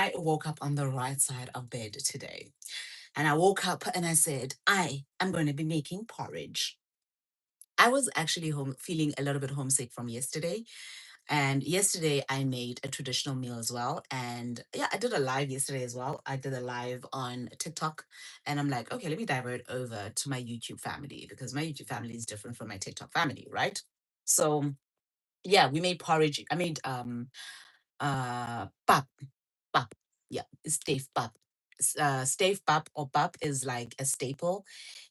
I woke up on the right side of bed today. And I woke up and I said, I am going to be making porridge. I was actually home feeling a little bit homesick from yesterday. And yesterday I made a traditional meal as well. And yeah, I did a live yesterday as well. I did a live on TikTok. And I'm like, okay, let me divert over to my YouTube family because my YouTube family is different from my TikTok family, right? So yeah, we made porridge. I made pap. Pap. Yeah, it's stave pap. Stave pap or pap is like a staple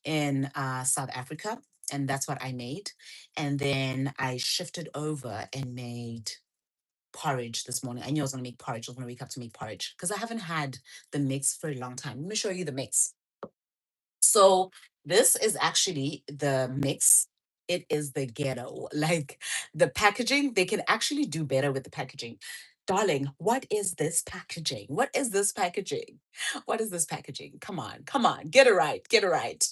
in South Africa, and that's what I made. And then I shifted over and made porridge this morning. I knew I was gonna make porridge. I was gonna wake up to make porridge because I haven't had the mix for a long time. Let me show you the mix. So this is actually the mix. It is the ghetto. Like the packaging, they can actually do better with the packaging. Darling, what is this packaging? What is this packaging? What is this packaging? Come on, get it right, get it right.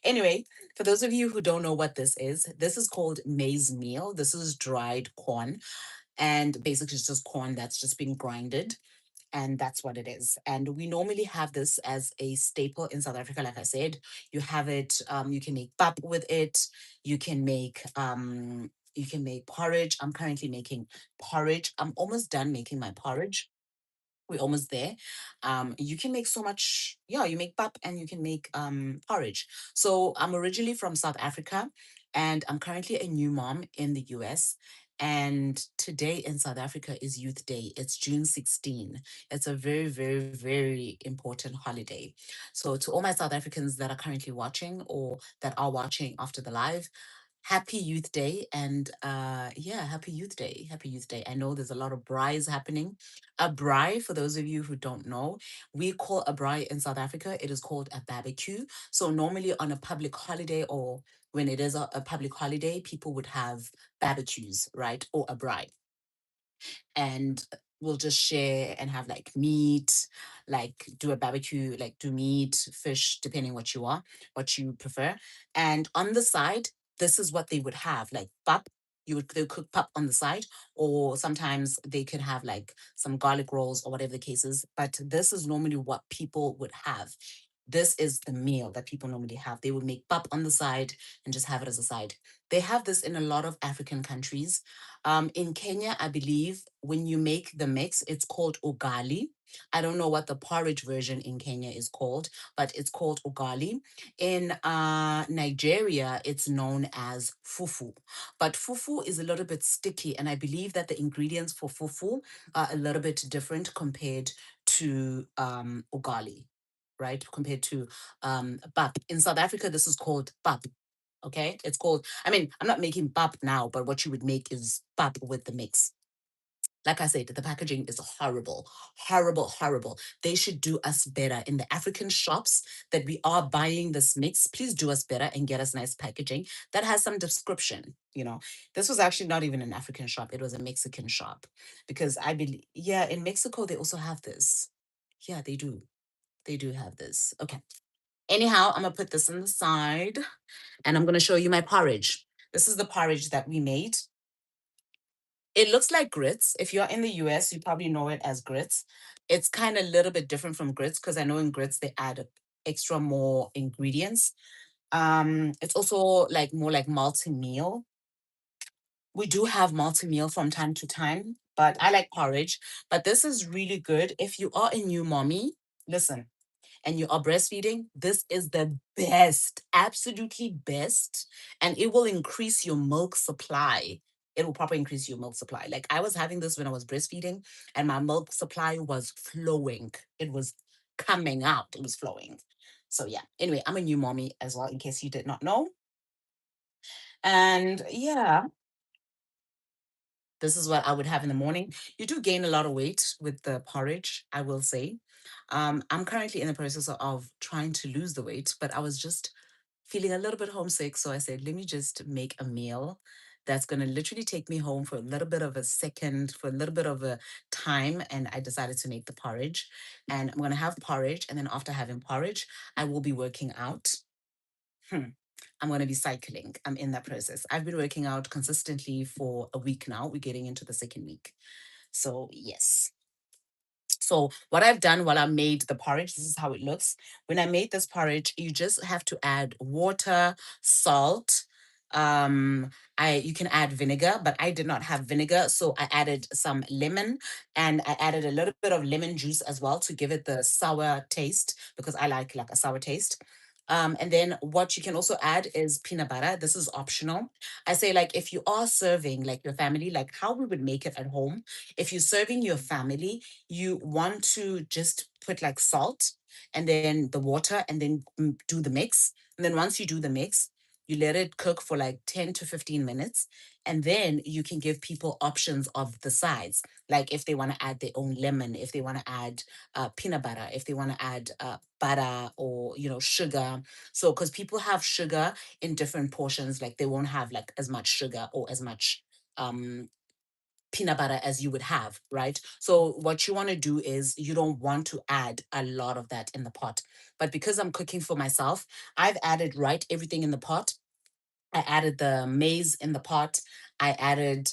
Anyway, for those of you who don't know what this is called maize meal. This is dried corn, and basically it's just corn that's just been grinded, and that's what it is. And we normally have this as a staple in South Africa. Like I said, you have it. You can make pap with it. You can make you can make porridge. I'm currently making porridge. I'm almost done making my porridge. We're almost there. You can make so much. Yeah, you make pap and you can make porridge. So I'm originally from South Africa, and I'm currently a new mom in the US. And today in South Africa is Youth Day. It's June 16. It's a very, very, very important holiday. So to all my South Africans that are currently watching or that are watching after the live, happy Youth Day. And yeah, happy Youth Day. Happy Youth Day. I know there's a lot of braais happening. A braai, for those of you who don't know, we call a braai in South Africa, it is called a barbecue. So normally on a public holiday, or when it is a public holiday, people would have barbecues, right? Or a braai. And we'll just share and have like meat, like do a barbecue, like do meat, fish, depending what you prefer. And on the side, this is what they would have, like pap. They would cook pap on the side, or sometimes they could have like some garlic rolls or whatever the case is. But this is normally what people would have. This is the meal that people normally have. They would make pap on the side and just have it as a side. They have this in a lot of African countries. In Kenya, I believe when you make the mix, it's called ugali. I don't know what the porridge version in Kenya is called, but it's called ugali. In Nigeria, it's known as fufu. But fufu is a little bit sticky, and I believe that the ingredients for fufu are a little bit different compared to ugali, right? Compared to pap. In South Africa, this is called pap. Okay, it's called. I mean, I'm not making pap now, but what you would make is pap with the mix. Like I said, the packaging is horrible, horrible, horrible. They should do us better in the African shops that we are buying this mix. Please do us better and get us nice packaging that has some description. This was actually not even an African shop; it was a Mexican shop, because I believe, yeah, in Mexico they also have this. Yeah, they do. They do have this. Okay. Anyhow, I'm gonna put this on the side and I'm gonna show you my porridge. This is the porridge that we made. It looks like grits. If you're in the US, you probably know it as grits. It's kind of a little bit different from grits because I know in grits they add extra more ingredients. It's also like more like multi-meal. We do have multi-meal from time to time, but I like porridge. But this is really good if you are a new mommy. Listen, and you are breastfeeding, this is the best, absolutely best. And it will increase your milk supply. It will probably increase your milk supply. Like I was having this when I was breastfeeding, and my milk supply was flowing. It was coming out, it was flowing. So, yeah. Anyway, I'm a new mommy as well, in case you did not know. And yeah, this is what I would have in the morning. You do gain a lot of weight with the porridge, I will say. I'm currently in the process of trying to lose the weight, but I was just feeling a little bit homesick. So I said, let me just make a meal that's going to literally take me home for a little bit of a second, for a little bit of a time. And I decided to make the porridge. And I'm going to have porridge. And then after having porridge, I will be working out. I'm going to be cycling. I'm in that process. I've been working out consistently for a week now. We're getting into the second week. So, yes. So what I've done while I made the porridge, this is how it looks. When I made this porridge, you just have to add water, salt. Um, you can add vinegar, but I did not have vinegar, so I added some lemon, and I added a little bit of lemon juice as well to give it the sour taste because I like a sour taste. And then what you can also add is peanut butter. This is optional. I say, like, if you are serving like your family, like how we would make it at home, if you're serving your family, you want to just put like salt and then the water and then do the mix. And then once you do the mix, you let it cook for like 10 to 15 minutes. And then you can give people options of the sides. Like if they want to add their own lemon, if they want to add peanut butter, if they want to add butter or, sugar. So, because people have sugar in different portions, like they won't have like as much sugar or as much um peanut butter as you would have, right? So what you want to do is you don't want to add a lot of that in the pot. But because I'm cooking for myself, I've added right everything in the pot. I added the maize in the pot. I added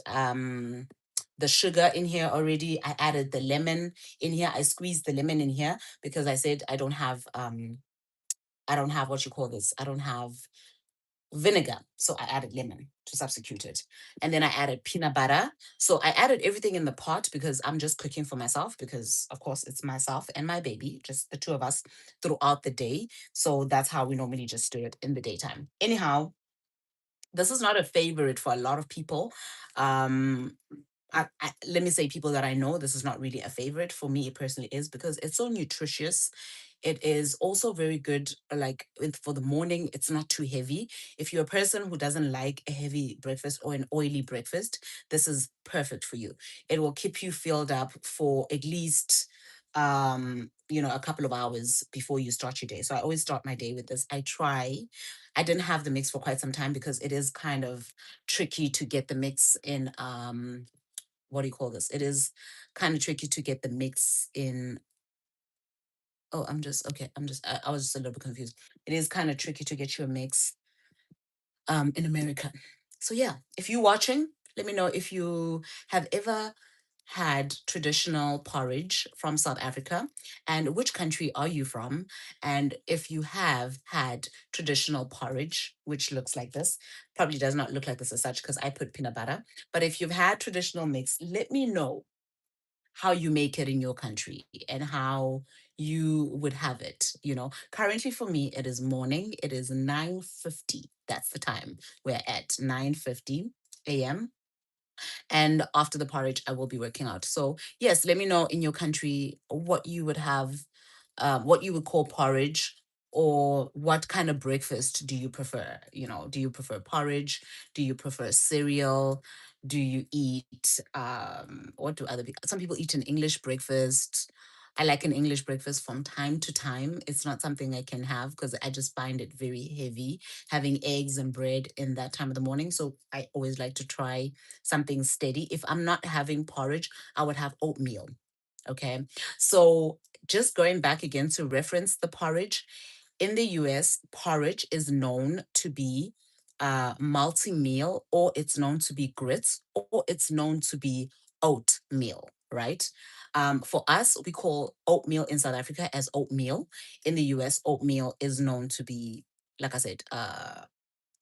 the sugar in here already. I added the lemon in here. I squeezed the lemon in here because I said I don't have what you call this. I don't have vinegar. So I added lemon to substitute it. And then I added peanut butter. So I added everything in the pot because I'm just cooking for myself because of course it's myself and my baby, just the two of us throughout the day. So that's how we normally just do it in the daytime. Anyhow, this is not a favorite for a lot of people. Um, let me say people that I know, this is not really a favorite. For me, it personally is because it's so nutritious. It is also very good, like for the morning, it's not too heavy. If you're a person who doesn't like a heavy breakfast or an oily breakfast, this is perfect for you. It will keep you filled up for at least a couple of hours before you start your day. So I always start my day with this. I didn't have the mix for quite some time because it is kind of tricky to get the mix in what do you call this? It is kind of tricky to get the mix in. Oh, I'm just okay. I was just a little bit confused. It is kind of tricky to get you a mix in America. So yeah, if you're watching, let me know if you have ever had traditional porridge from South Africa and which country are you from? And if you have had traditional porridge, which looks like this, probably does not look like this as such because I put peanut butter. But if you've had traditional mix, let me know how you make it in your country and how you would have it. Currently for me it is morning. It is 9:50. That's the time we're at, 9:50 a.m. And after the porridge I will be working out. So yes, let me know in your country what you would have, what you would call porridge, or what kind of breakfast do you prefer? Do you prefer porridge? Do you prefer cereal? Do you eat, what do other people, some people eat an English breakfast. I like an English breakfast from time to time. It's not something I can have because I just find it very heavy having eggs and bread in that time of the morning. So I always like to try something steady. If I'm not having porridge, I would have oatmeal. Okay. So just going back again to reference the porridge, in the US, porridge is known to be multi meal, or it's known to be grits, or it's known to be oatmeal, right? For us, we call oatmeal in South Africa as oatmeal. In the US, oatmeal is known to be, like I said,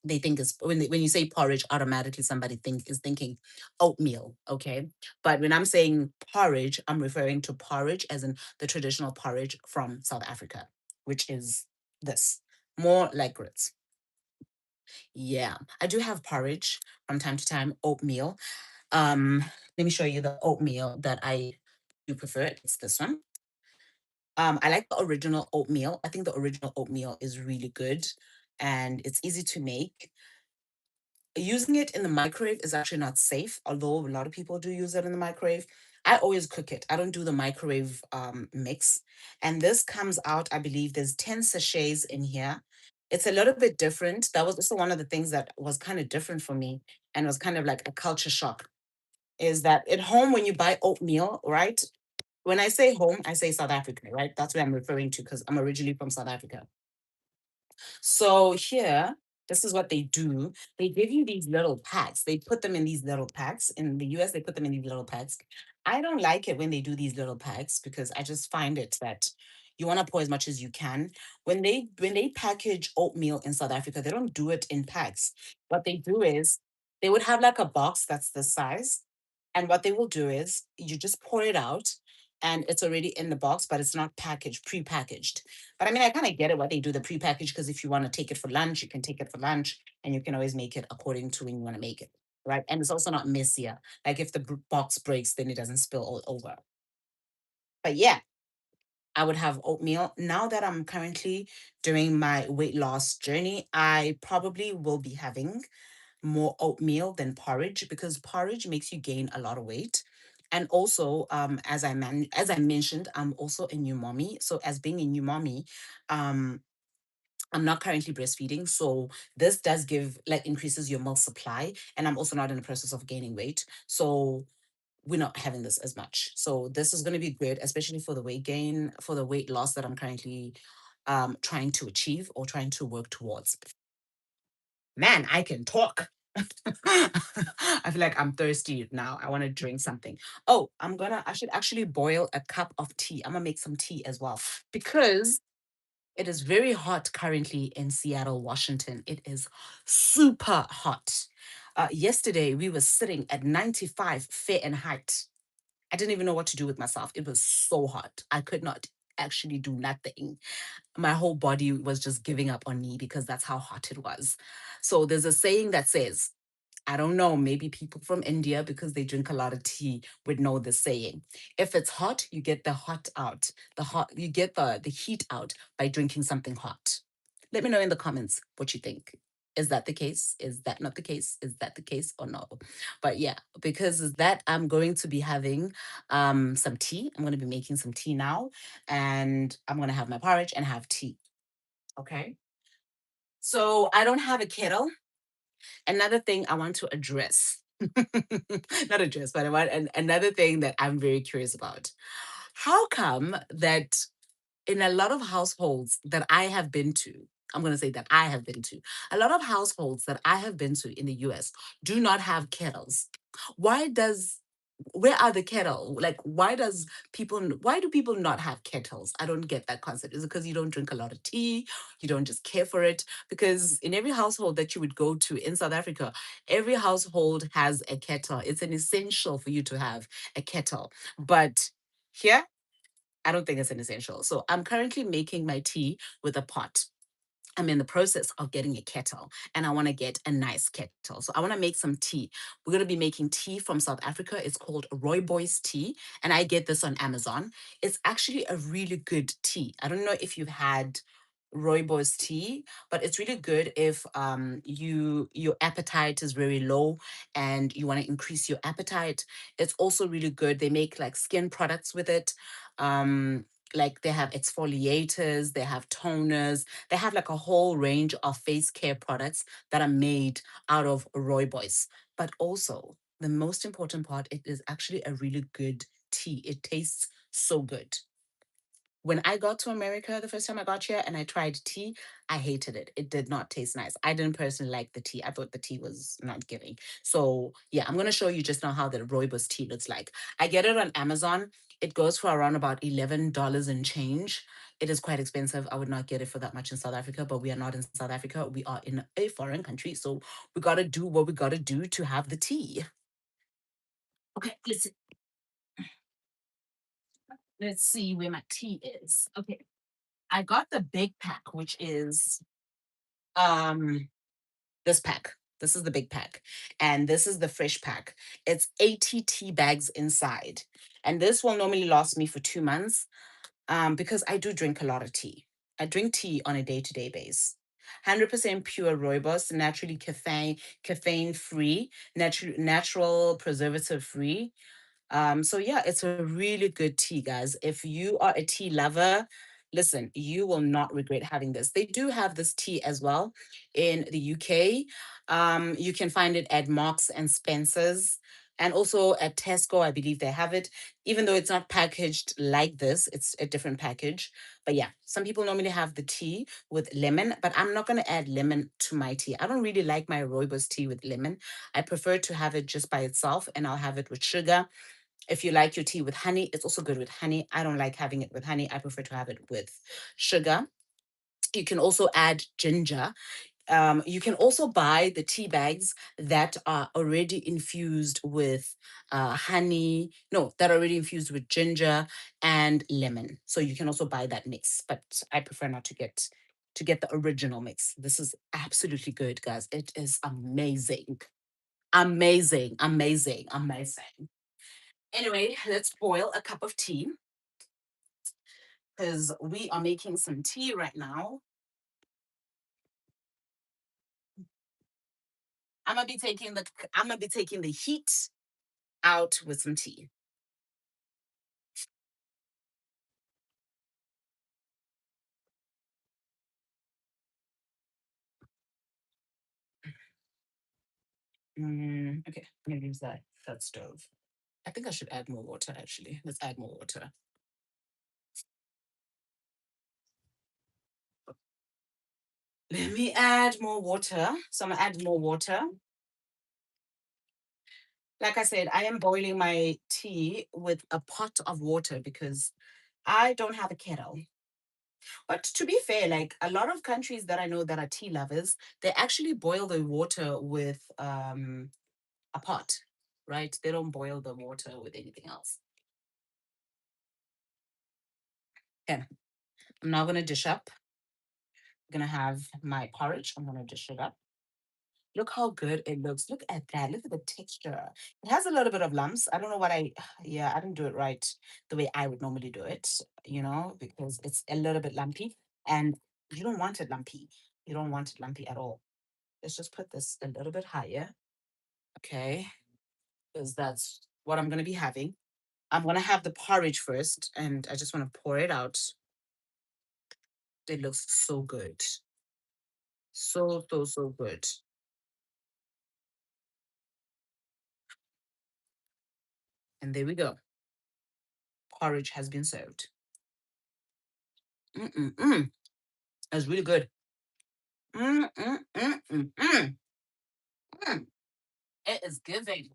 they think is when you say porridge, automatically somebody is thinking oatmeal. Okay, but when I'm saying porridge, I'm referring to porridge as in the traditional porridge from South Africa, which is this, more like grits. Yeah, I do have porridge from time to time, oatmeal. um Let me show you the oatmeal that I do prefer. It's this one. I like the original oatmeal. I think the original oatmeal is really good and it's easy to make. Using it in the microwave is actually not safe, although a lot of people do use it in the microwave. I always cook it. I don't do the microwave mix. And this comes out, I believe there's 10 sachets in here. It's a little bit different. That was also one of the things that was kind of different for me and was kind of like a culture shock, is that at home when you buy oatmeal, right? When I say home, I say South Africa, right? That's where I'm referring to because I'm originally from South Africa. So here This is what they do. They give you these little packs. They put them in these little packs. In the US, they put them in these little packs. I don't like it when they do these little packs because I just find it that you want to pour as much as you can. When they package oatmeal in South Africa, they don't do it in packs. What they do is they would have like a box that's the size. And what they will do is you just pour it out and it's already in the box, but it's not packaged, pre-packaged. But I mean, I kind of get it what they do the pre-package because if you want to take it for lunch, you can take it for lunch and you can always make it according to when you want to make it. Right. And it's also not messier. Like if the box breaks, then it doesn't spill all over. But yeah, I would have oatmeal. Now that I'm currently doing my weight loss journey, I probably will be having more oatmeal than porridge because porridge makes you gain a lot of weight. And also, as I mentioned, I'm also a new mommy. So as being a new mommy, um, I'm not currently breastfeeding, so this does give like increases your milk supply, and I'm also not in the process of gaining weight, so we're not having this as much. So this is going to be good, especially for the weight gain, for the weight loss that I'm currently trying to achieve or trying to work towards. Man, I can talk. I feel like I'm thirsty now. I want to drink something. Oh, I should actually boil a cup of tea. I'm gonna make some tea as well because it is very hot currently in Seattle, Washington. It is super hot. Yesterday, we were sitting at 95 Fahrenheit. I didn't even know what to do with myself. It was so hot. I could not actually do nothing. My whole body was just giving up on me because that's how hot it was. So there's a saying that says, I don't know, maybe people from India, because they drink a lot of tea, would know the saying. If it's hot, you get the hot out. You get the heat out by drinking something hot. Let me know in the comments what you think. Is that the case? Is that not the case? Is that the case or no? But yeah, because of that, I'm going to be having some tea. I'm going to be making some tea now, and I'm going to have my porridge and have tea. Okay. So I don't have a kettle. Another thing I want to address, not address, but I want another thing that I'm very curious about. How come that in a lot of households that I have been to, I'm going to say that I have been to, a lot of households that I have been to in the US do not have kettles? Why does where are the kettle? Like, why do people not have kettles? I don't get that concept. Is it because you don't drink a lot of tea? You don't just care for it? Because in every household that you would go to in South Africa, every household has a kettle. It's an essential for you to have a kettle. But here, I don't think it's an essential. So I'm currently making my tea with a pot. I'm in the process of getting a kettle and I want to get a nice kettle. So I want to make some tea. We're going to be making tea from South Africa. It's called Rooibos tea and I get this on Amazon. It's actually a really good tea. I don't know if you've had Rooibos tea, but it's really good if your appetite is very low and you want to increase your appetite. It's also really good. They make like skin products with it. Like they have exfoliators, they have toners, they have like a whole range of face care products that are made out of rooibos. But also, the most important part, it is actually a really good tea. It tastes so good. When I got to America the first time I got here and I tried tea, I hated it. It did not taste nice. I didn't personally like the tea. I thought the tea was not giving. So yeah, I'm gonna show you just now how the rooibos tea looks like. I get it on Amazon. It goes for around about $11 and change. It is quite expensive. I would not get it for that much in South Africa, but we are not in South Africa. We are in a foreign country. So we gotta do what we gotta do to have the tea. Okay, listen. Let's see where my tea is. Okay. I got the big pack, which is um this pack. This is the big pack. And this is the fresh pack. It's 80 tea bags inside. And this will normally last me for 2 months because I do drink a lot of tea. I drink tea on a day-to-day basis. 100% pure rooibos, naturally caffeine free, natural preservative free. So yeah, it's a really good tea, guys. If you are a tea lover, listen, you will not regret having this. They do have this tea as well in the UK. You can find it at Marks and Spencer's. And also at Tesco, I believe they have it, even though it's not packaged like this, it's a different package. But yeah, some people normally have the tea with lemon, but I'm not going to add lemon to my tea. I don't really like my rooibos tea with lemon. I prefer to have it just by itself, and I'll have it with sugar. If you like your tea with honey, it's also good with honey. I don't like having it with honey. I prefer to have it with sugar. You can also add ginger. You can also buy the tea bags that are already infused with honey, no, that are already infused with ginger and lemon. So you can also buy that mix, but I prefer not to get the original mix. This is absolutely good, guys. It is amazing. Amazing, amazing, amazing. Anyway, let's boil a cup of tea because we are making some tea right now. I'm gonna be taking the heat out with some tea. Okay, I'm gonna use that stove. I think I should add more water actually. Let's add more water. Let me add more water. So I'm gonna add more water. Like I said, I am boiling my tea with a pot of water because I don't have a kettle. But to be fair, like a lot of countries that I know that are tea lovers, they actually boil the water with a pot, right? They don't boil the water with anything else. Okay, I'm now gonna dish up. I'm gonna have my porridge. I'm gonna dish it up. Look how good it looks. Look at that. Look at the texture. It has a little bit of lumps. I don't know what yeah, I didn't do it right the way I would normally do it, because it's a little bit lumpy and you don't want it lumpy. You don't want it lumpy at all. Let's just put this a little bit higher. Okay. Because that's what I'm going to be having. I'm going to have the porridge first and I just want to pour it out. It looks so good. So, so, so good. And there we go. Porridge has been served. Mm-mm-mm. That's really good. Mm-mm-mm-mm-mm. Mm. It is giving.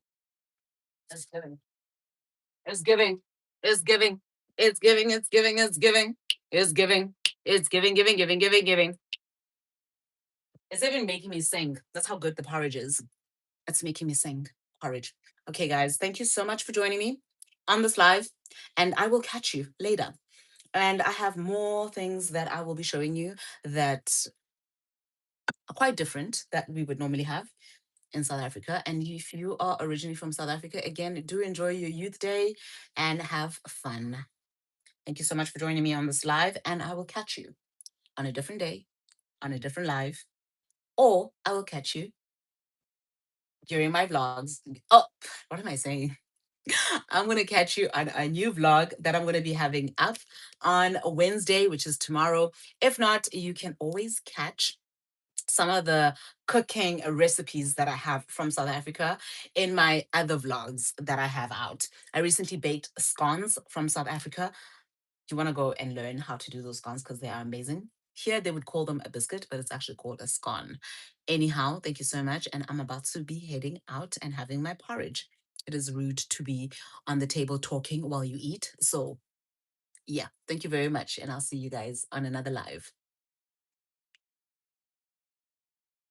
It's giving. It's giving. It's giving. It's giving. It's giving. It's giving. It's giving. It's giving, giving, giving, giving, giving. It's even making me sing. That's how good the porridge is. It's making me sing porridge. Okay, guys, thank you so much for joining me on this live, and I will catch you later. And I have more things that I will be showing you that are quite different that we would normally have in South Africa. And if you are originally from South Africa, again, do enjoy your youth day and have fun. Thank you so much for joining me on this live, and I will catch you on a different day, on a different live, or I will catch you during my vlogs. Oh, what am I saying? I'm going to catch you on a new vlog that I'm going to be having up on Wednesday, which is tomorrow. If not, you can always catch some of the cooking recipes that I have from South Africa in my other vlogs that I have out. I recently baked scones from South Africa. You want to go and learn how to do those scones because they are amazing. Here they would call them a biscuit, but it's actually called a scone. Anyhow, thank you so much. And I'm about to be heading out and having my porridge. It is rude to be on the table talking while you eat. So, yeah, thank you very much. And I'll see you guys on another live.